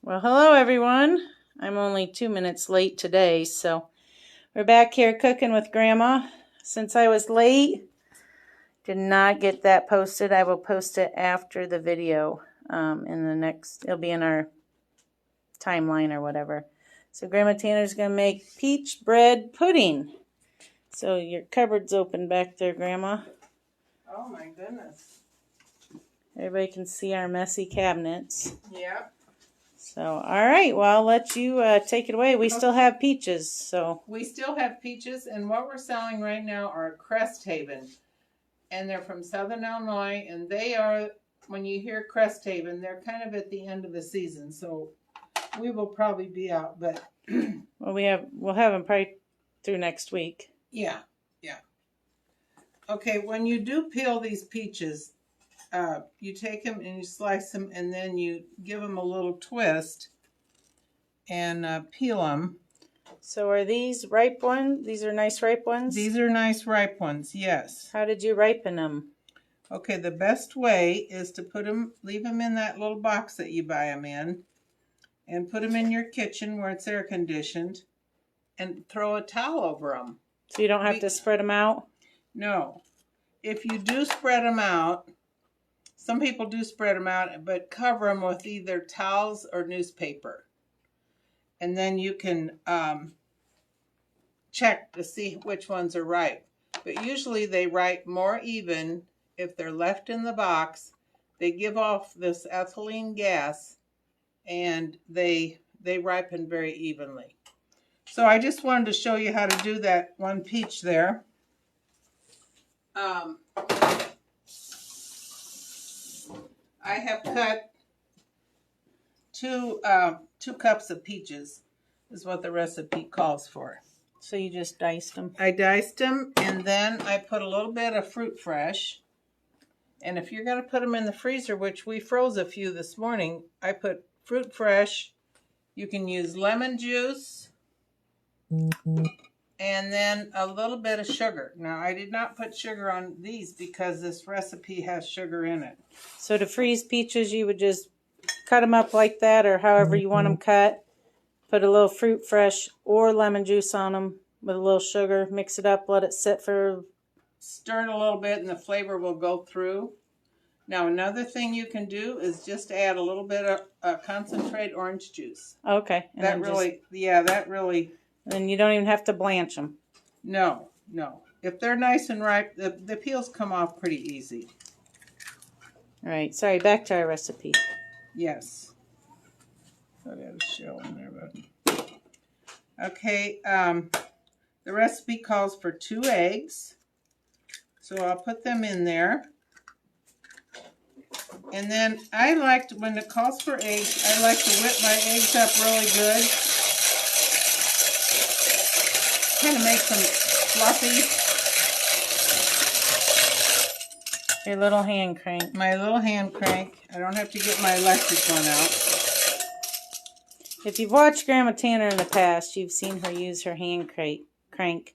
Well, hello everyone. I'm only 2 minutes late today, so we're back here cooking with Grandma. Since I was late, did not get that posted. I will post it after the video it'll be in our timeline or whatever. So Grandma Tanner's going to make peach bread pudding. So your cupboard's open back there, Grandma. Oh my goodness. Everybody can see our messy cabinets. Yep. So, all right, well, I'll let you take it away. We still have peaches, so. We still have peaches, and what we're selling right now are Crest Haven. And they're from Southern Illinois, and they are, when you hear Crest Haven, they're kind of at the end of the season, so we will probably be out, but. Well, we'll have them probably through next week. Yeah. Okay, when you do peel these peaches, you take them and you slice them, and then you give them a little twist and peel them. So are these ripe ones? These are nice ripe ones? These are nice ripe ones, yes. How did you ripen them? Okay, the best way is to leave them in that little box that you buy them in, and put them in your kitchen where it's air conditioned, and throw a towel over them. So you don't have to spread them out? No. If you do spread them out, some people do spread them out, but cover them with either towels or newspaper. And then you can check to see which ones are ripe. But usually they ripe more even if they're left in the box. They give off this ethylene gas, and they ripen very evenly. So I just wanted to show you how to do that one peach there. I have cut two cups of peaches, is what the recipe calls for. So you just diced them? I diced them, and then I put a little bit of fruit fresh. And if you're going to put them in the freezer, which we froze a few this morning, I put fruit fresh. You can use lemon juice, and then a little bit of sugar. Now, I did not put sugar on these because this recipe has sugar in it. So to freeze peaches, you would just cut them up like that, or however you want them cut. Put a little fruit fresh or lemon juice on them with a little sugar. Mix it up, let it sit for... Stir it a little bit, and the flavor will go through. Now, another thing you can do is just add a little bit of concentrate orange juice. Okay. And that really... And you don't even have to blanch them. No. If they're nice and ripe, the peels come off pretty easy. All right. Sorry, back to our recipe. Yes. So that was showing there, but... Okay, the recipe calls for 2 eggs. So I'll put them in there. And then when it calls for eggs, I like to whip my eggs up really good. Kind of make them fluffy. Your little hand crank. My little hand crank. I don't have to get my electric one out. If you've watched Grandma Tanner in the past, you've seen her use her hand crank.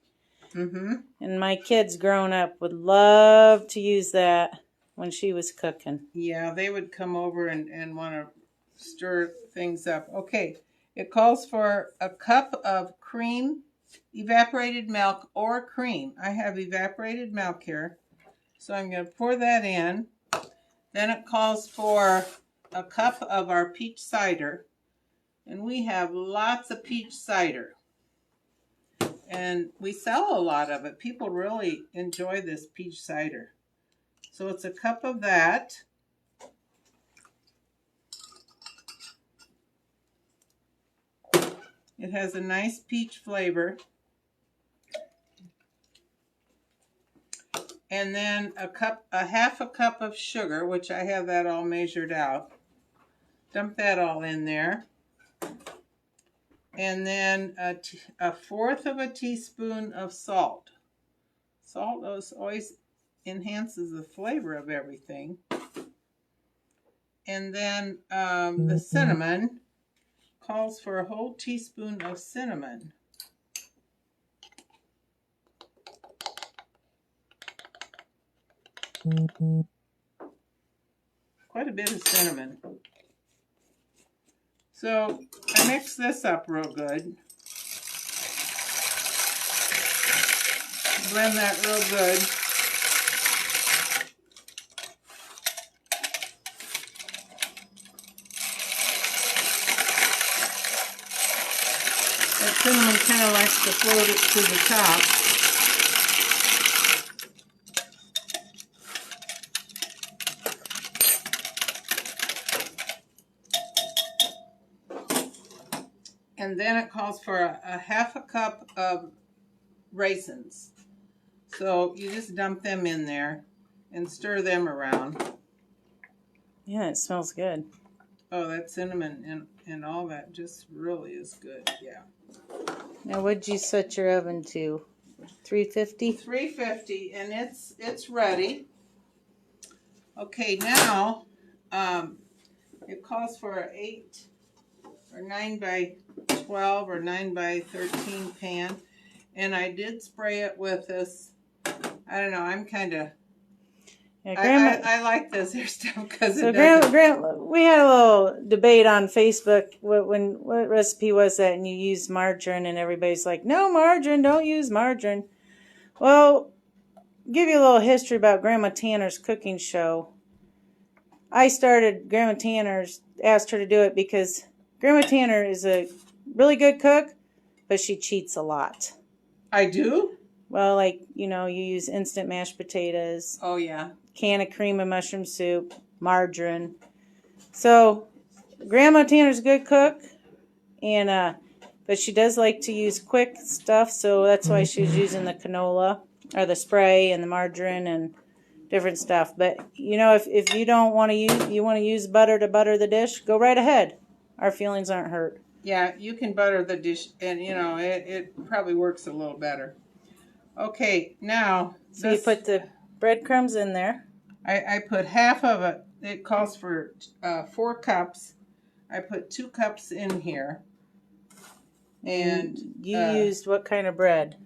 Mm-hmm. And my kids growing up would love to use that when she was cooking. Yeah, they would come over and want to stir things up. Okay, it calls for a cup of cream, evaporated milk, or cream. I have evaporated milk here, so I'm going to pour that in. Then it calls for a cup of our peach cider, and we have lots of peach cider, and we sell a lot of it. People really enjoy this peach cider. So it's a cup of that. It has a nice peach flavor. And then half a cup of sugar, which I have that all measured out. Dump that all in there. And then a fourth of a teaspoon of salt. Salt always enhances the flavor of everything. And then the cinnamon calls for a whole teaspoon of cinnamon. Quite a bit of cinnamon. So I mix this up real good. Blend that real good. That cinnamon kind of likes to float it to the top. And then it calls for a half a cup of raisins. So you just dump them in there and stir them around. Yeah, it smells good. Oh, that cinnamon and all that just really is good. Yeah. Now, what'd you set your oven to? 350? 350, and it's ready. Okay, now it calls for an 8 or 9 by 12 or 9 by 13 pan, and I did spray it with this. I don't know. I'm kind of. Yeah, Grandma. I like this here stuff because So, it doesn't. Grandma, we had a little debate on Facebook. What recipe was that? And you used margarine, and everybody's like, "No margarine, don't use margarine." Well, give you a little history about Grandma Tanner's cooking show. I started Grandma Tanner's, asked her to do it because Grandma Tanner is a really good cook, but she cheats a lot. I do? Well, like, you use instant mashed potatoes. Oh, yeah. Can of cream and mushroom soup, margarine. So, Grandma Tanner's a good cook, and but she does like to use quick stuff, so that's why she was using the canola, or the spray, and the margarine, and different stuff. But, if you don't want to use butter to butter the dish, go right ahead. Our feelings aren't hurt. Yeah, you can butter the dish, and, it probably works a little better. Okay, now... So you put the breadcrumbs in there. I put half of it. It calls for 4 cups. I put 2 cups in here. And you used what kind of bread?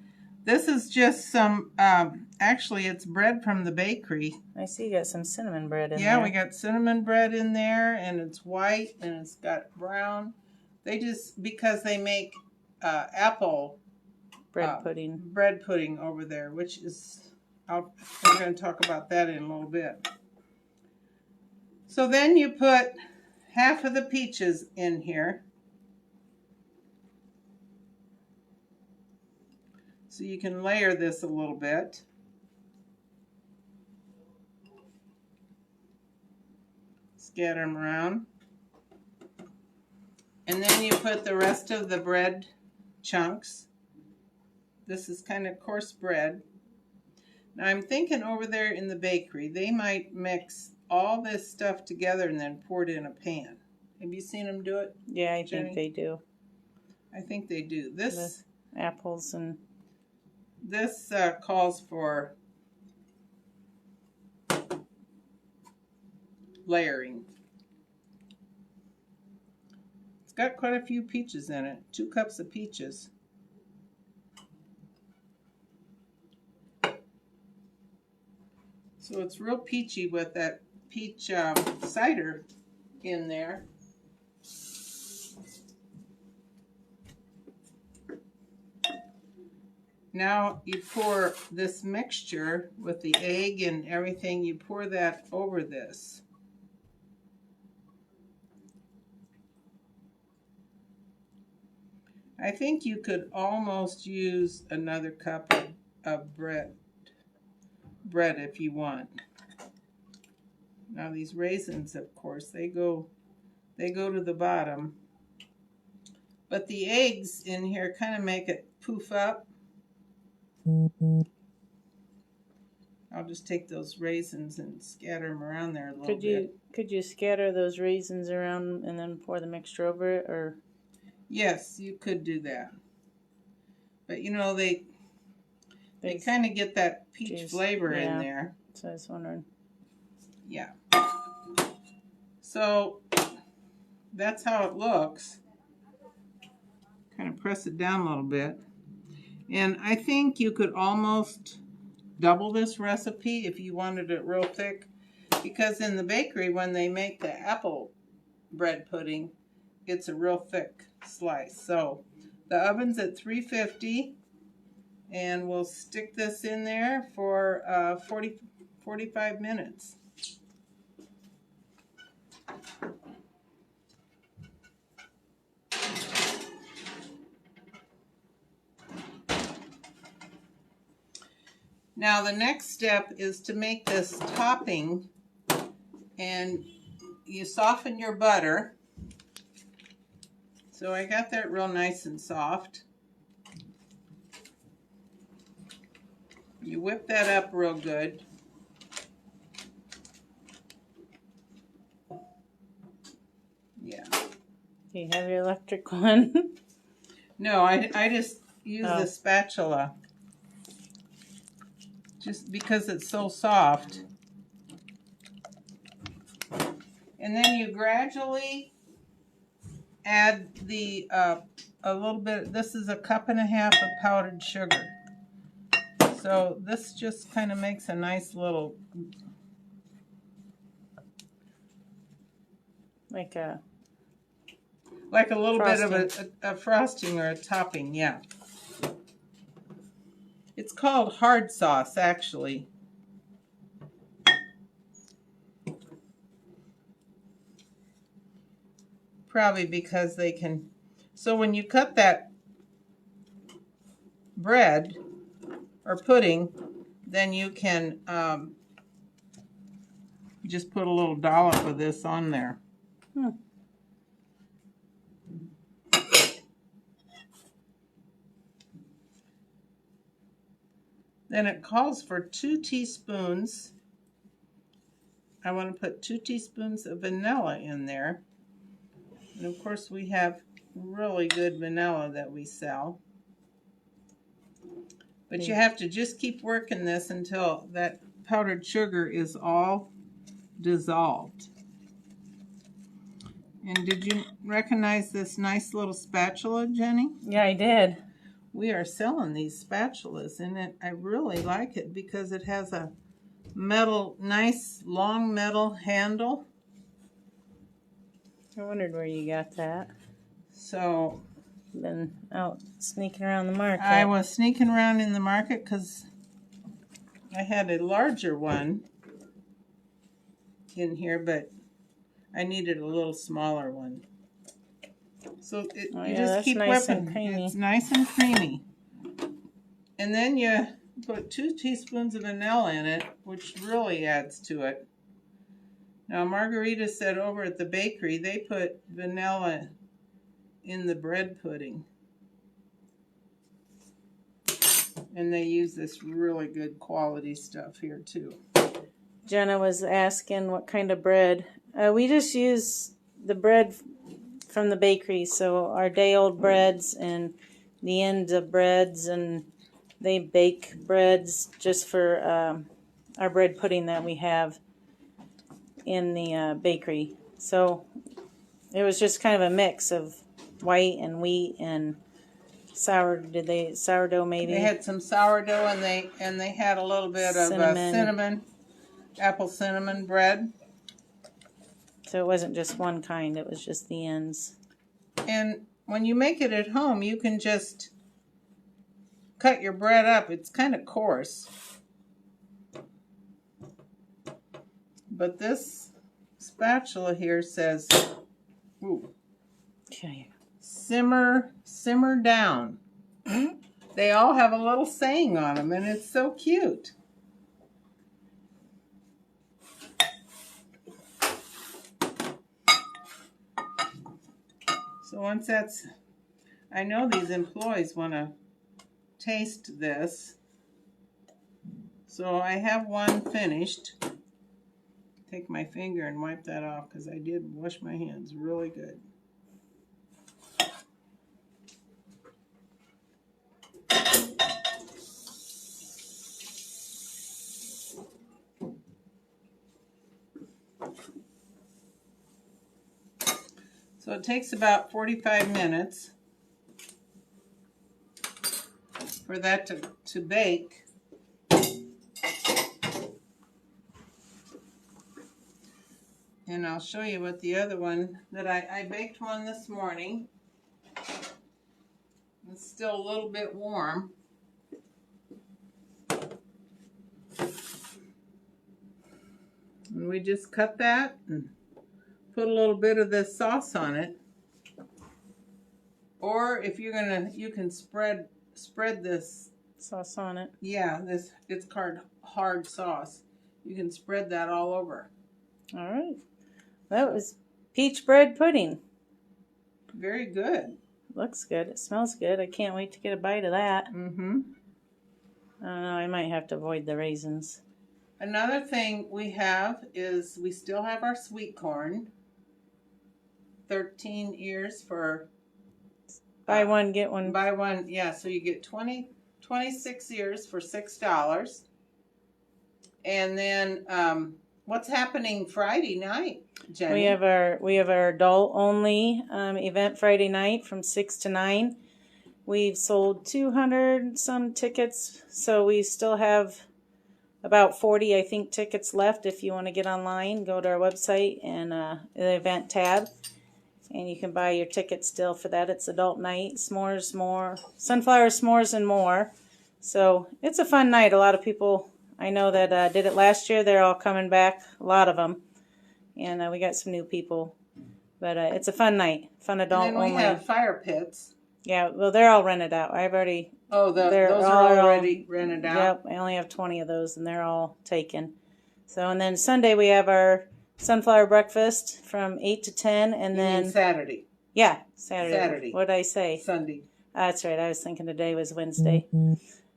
This is just some, actually it's bread from the bakery. I see you got some cinnamon bread in there. Yeah, we got cinnamon bread in there, and it's white, and it's got brown. They just, because they make apple bread pudding. Bread pudding over there, which is, we're going to talk about that in a little bit. So then you put half of the peaches in here. So you can layer this a little bit. Scatter them around. And then you put the rest of the bread chunks. This is kind of coarse bread. Now I'm thinking over there in the bakery, they might mix all this stuff together and then pour it in a pan. Have you seen them do it? Yeah, I Jenny? think they do. I think they do. This the apples and... This calls for layering. It's got quite a few peaches in it. 2 cups of peaches. So it's real peachy with that peach cider in there. Now you pour this mixture with the egg and everything, you pour that over this. I think you could almost use another cup of bread if you want. Now these raisins, of course, they go to the bottom. But the eggs in here kind of make it poof up. I'll just take those raisins and scatter them around there a little bit. Could you scatter those raisins around and then pour the mixture over it, or? Yes, you could do that. But they kind of get that peach flavor in there. So I was wondering. Yeah. So that's how it looks. Kind of press it down a little bit. And I think you could almost double this recipe if you wanted it real thick. Because in the bakery, when they make the apple bread pudding, it's a real thick slice. So the oven's at 350, and we'll stick this in there for 45 minutes. Now the next step is to make this topping, and you soften your butter. So I got that real nice and soft. You whip that up real good. Yeah. Do you have your electric one? No, I just use the spatula. Just because it's so soft. And then you gradually add the a little bit. This is 1.5 cups of powdered sugar. So this just kind of makes a nice little, like a little frosting. bit of a frosting or a topping, yeah. It's called hard sauce, actually. Probably because they can. So when you cut that bread or pudding, then you can just put a little dollop of this on there. Then it calls for 2 teaspoons. I want to put 2 teaspoons of vanilla in there. And of course we have really good vanilla that we sell. But you have to just keep working this until that powdered sugar is all dissolved. And did you recognize this nice little spatula, Jenny? Yeah, I did. We are selling these spatulas, and I really like it because it has a nice long metal handle. I wondered where you got that. So Been out sneaking around the market. I was sneaking around in the market because I had a larger one in here, but I needed a little smaller one. So you just keep whipping. It's nice and creamy. And then you put 2 teaspoons of vanilla in it, which really adds to it. Now, Margarita said over at the bakery, they put vanilla in the bread pudding. And they use this really good quality stuff here, too. Jenna was asking what kind of bread. We just use the bread from the bakery, so our day-old breads and the ends of breads, and they bake breads just for our bread pudding that we have in the bakery. So it was just kind of a mix of white and wheat and sourdough maybe? They had some sourdough, and they had a little bit of cinnamon, apple cinnamon bread. So it wasn't just one kind, it was just the ends. And when you make it at home, you can just cut your bread up. It's kind of coarse. But this spatula here says, ooh, Okay. simmer down. They all have a little saying on them, and it's so cute. So once that's, I know these employees want to taste this. So I have one finished. Take my finger and wipe that off because I did wash my hands really good. So it takes about 45 minutes for that to bake. And I'll show you what the other one that I baked one this morning. It's still a little bit warm. And we just cut that and put a little bit of this sauce on it. Or if you're gonna, you can spread this Sauce on it. Yeah, it's called hard sauce. You can spread that all over. All right. That was peach bread pudding. Very good. Looks good. It smells good. I can't wait to get a bite of that. Mm-hmm. I don't know. I might have to avoid the raisins. Another thing we have is we still have our sweet corn. 13 ears for... Buy one, get one. Buy one, yeah. So you get 26 ears for $6. And then what's happening Friday night, Jenny? We have our adult only event Friday night from 6 to 9. We've sold 200 some tickets, so we still have about 40 I think tickets left. If you want to get online, go to our website and the event tab. And you can buy your ticket still for that. It's adult night, s'mores, more, sunflower s'mores and more. So it's a fun night. A lot of people I know that did it last year. They're all coming back, a lot of them. And we got some new people. But it's a fun night, fun adult and then we only. have fire pits. Yeah, well, they're all rented out. I've already... Oh, those are already rented out? Yep, I only have 20 of those, and they're all taken. So, and then Sunday we have our sunflower breakfast from 8 to 10, and then... Saturday. Yeah, Saturday. What did I say? Sunday. That's right. I was thinking today was Wednesday.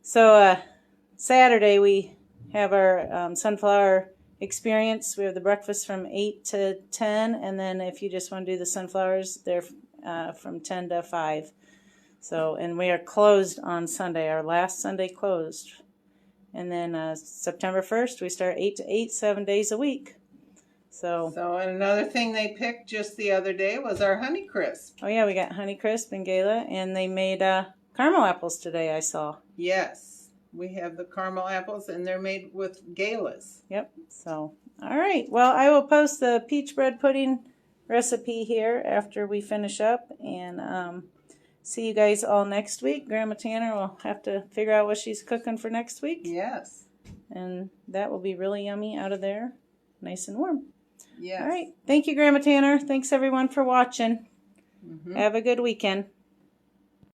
So, Saturday we have our sunflower experience. We have the breakfast from 8 to 10, and then if you just want to do the sunflowers, they're from 10 to 5. So, and we are closed on Sunday, our last Sunday closed. And then September 1st, we start 8 to 8, 7 days a week. So and another thing they picked just the other day was our Honey Crisp. Oh, yeah, we got Honey Crisp and Gala, and they made caramel apples today, I saw. Yes, we have the caramel apples, and they're made with galas. Yep, so, all right. Well, I will post the peach bread pudding recipe here after we finish up, and see you guys all next week. Grandma Tanner will have to figure out what she's cooking for next week. Yes. And that will be really yummy out of there, nice and warm. Yes. All right. Thank you, Grandma Tanner. Thanks, everyone, for watching. Mm-hmm. Have a good weekend.